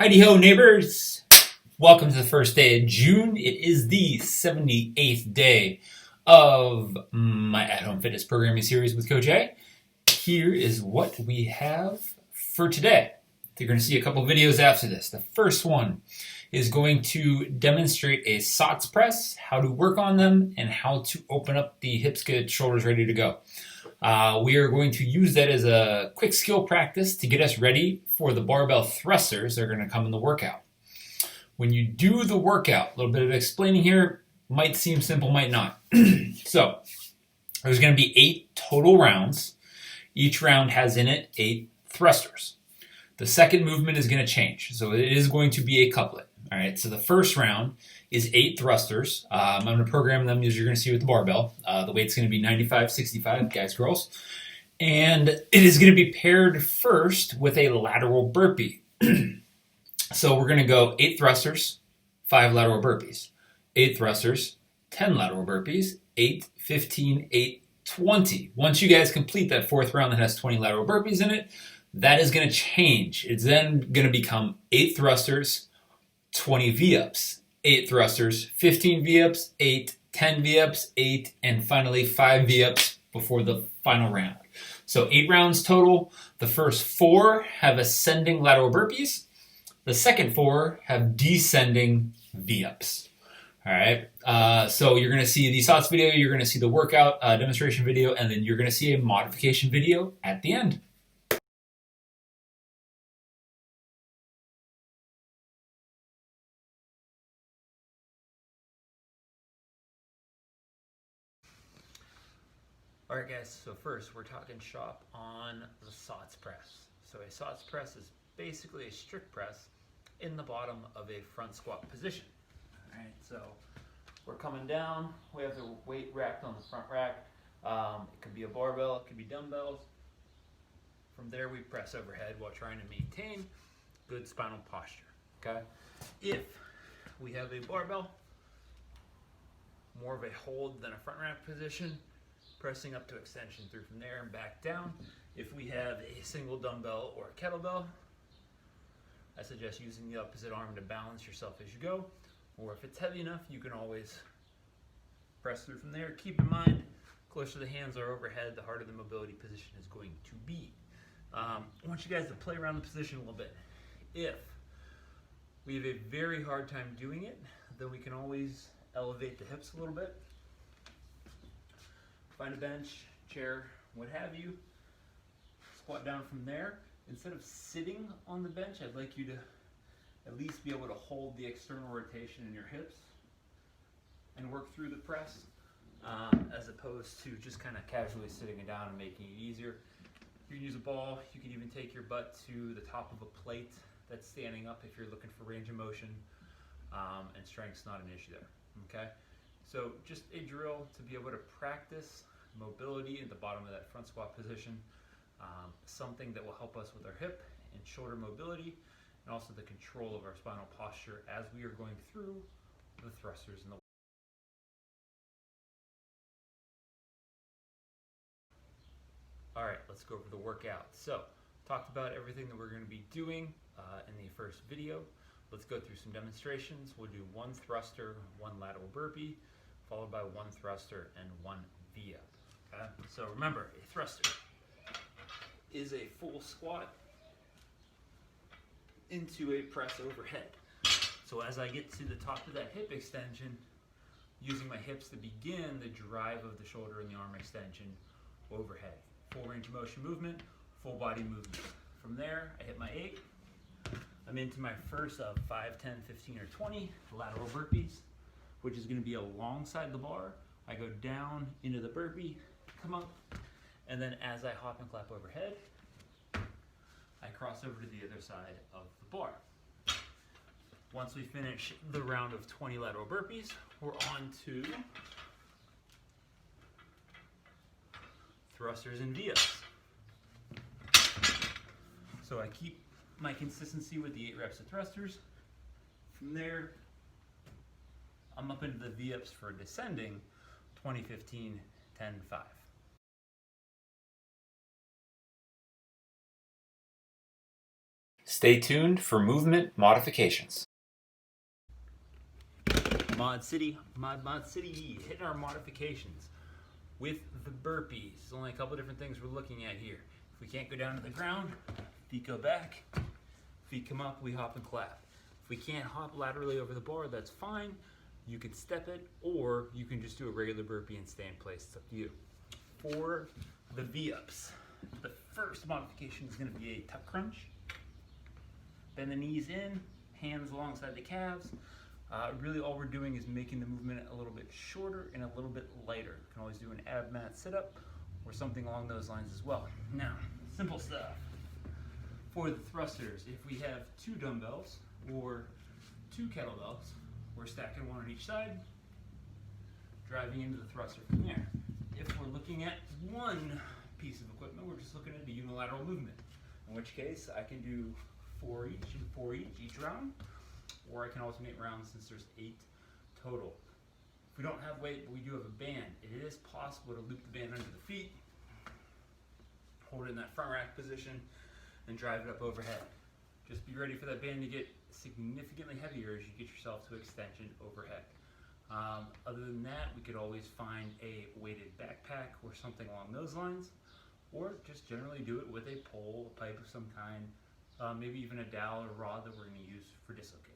Heidi ho, neighbors! Welcome to the first day of June. It is the 78th day of my at-home fitness programming series with Coach A. Here is what we have for today. You're going to see a couple videos after this. The first one is going to demonstrate a SOTS press, how to work on them, and how to open up the hips, get shoulders ready to go. We are going to use that as a quick skill practice to get us ready for the barbell thrusters that are going to come in the workout. When you do the workout, a little bit of explaining here, might seem simple, might not. So there's going to be 8 total rounds. Each round has in it 8 thrusters. The second movement is going to change. So it is going to be a couplet. All right, so the first round is 8 thrusters. I'm going to program them as you're going to see with the barbell. The weight's going to be 95, 65, guys, girls. And it is going to be paired first with a lateral burpee. So we're going to go 8 thrusters, 5 lateral burpees. 8 thrusters, 10 lateral burpees, 8, 15, 8, 20. Once you guys complete that 4th round that has 20 lateral burpees in it, that is going to change. It's then going to become 8 thrusters, 20 V-ups, 8 thrusters, 15 V-ups, 8, 10 V-ups, 8, and finally 5 V-ups before the final round. So 8 rounds total. The first 4 have ascending lateral burpees. The second 4 have descending V-ups. All right. So you're going to see the SOTS video, you're going to see the workout demonstration video, and then you're going to see a modification video at the end. Alright guys, so first we're talking shop on the SOTS press. So a SOTS press is basically a strict press in the bottom of a front squat position. Alright, so we're coming down, we have the weight racked on the front rack. It could be a barbell, it could be dumbbells. From there we press overhead while trying to maintain good spinal posture. Okay? If we have a barbell, more of a hold than a front rack position, pressing up to extension through from there and back down. If we have a single dumbbell or a kettlebell, I suggest using the opposite arm to balance yourself as you go. Or if it's heavy enough, you can always press through from there. Keep in mind, closer the hands are overhead, the harder the mobility position is going to be. I want you guys to play around the position a little bit. If we have a very hard time doing it, then we can always elevate the hips a little bit. Find a bench, chair, what have you. Squat down from there. Instead of sitting on the bench, I'd like you to at least be able to hold the external rotation in your hips and work through the press, as opposed to just kind of casually sitting it down and making it easier. You can use a ball. You can even take your butt to the top of a plate that's standing up if you're looking for range of motion, and strength's not an issue there. Okay? So just a drill to be able to practice mobility at the bottom of that front squat position, something that will help us with our hip and shoulder mobility, and also the control of our spinal posture as we are going through the thrusters and the All right, let's go over the workout. So, talked about everything that we're going to be doing in the first video. Let's go through some demonstrations. We'll do 1 thruster, 1 lateral burpee, followed by 1 thruster and 1 V-up. Okay? So remember, a thruster is a full squat into a press overhead. So as I get to the top of that hip extension, using my hips to begin the drive of the shoulder and the arm extension overhead. Full range of motion movement, full body movement. From there, I hit my 8. I'm into my first of 5, 10, 15, or 20 lateral burpees, which is going to be alongside the bar. I go down into the burpee, come up, and then as I hop and clap overhead, I cross over to the other side of the bar. Once we finish the round of 20 lateral burpees, we're on to thrusters and V-ups. So I keep my consistency with the 8 reps of thrusters. From there, I'm up into the V-ups for descending 20, 15, 10, 5. Stay tuned for movement modifications. Mod City, hitting our modifications with the burpees. There's only a couple different things we're looking at here. If we can't go down to the ground, feet go back, feet come up, we hop and clap. If we can't hop laterally over the bar, that's fine. You can step it, or you can just do a regular burpee and stay in place. It's up to you. For the V-ups, the first modification is going to be a tuck crunch. Bend the knees in, hands alongside the calves. Really all we're doing is making the movement a little bit shorter and a little bit lighter. You can always do an ab mat sit-up or something along those lines as well. Now, simple stuff. For the thrusters, if we have 2 dumbbells or 2 kettlebells, we're stacking one on each side, driving into the thruster from there. If we're looking at one piece of equipment, we're just looking at a unilateral movement, in which case I can do 4 each and 4 each round, or I can alternate rounds since there's 8 total. If we don't have weight, but we do have a band, it is possible to loop the band under the feet, hold it in that front rack position, and drive it up overhead. Just be ready for that band to get significantly heavier as you get yourself to extension overhead. Other than that, we could always find a weighted backpack or something along those lines, or just generally do it with a pole, a pipe of some kind, maybe even a dowel or rod that we're going to use for dislocates.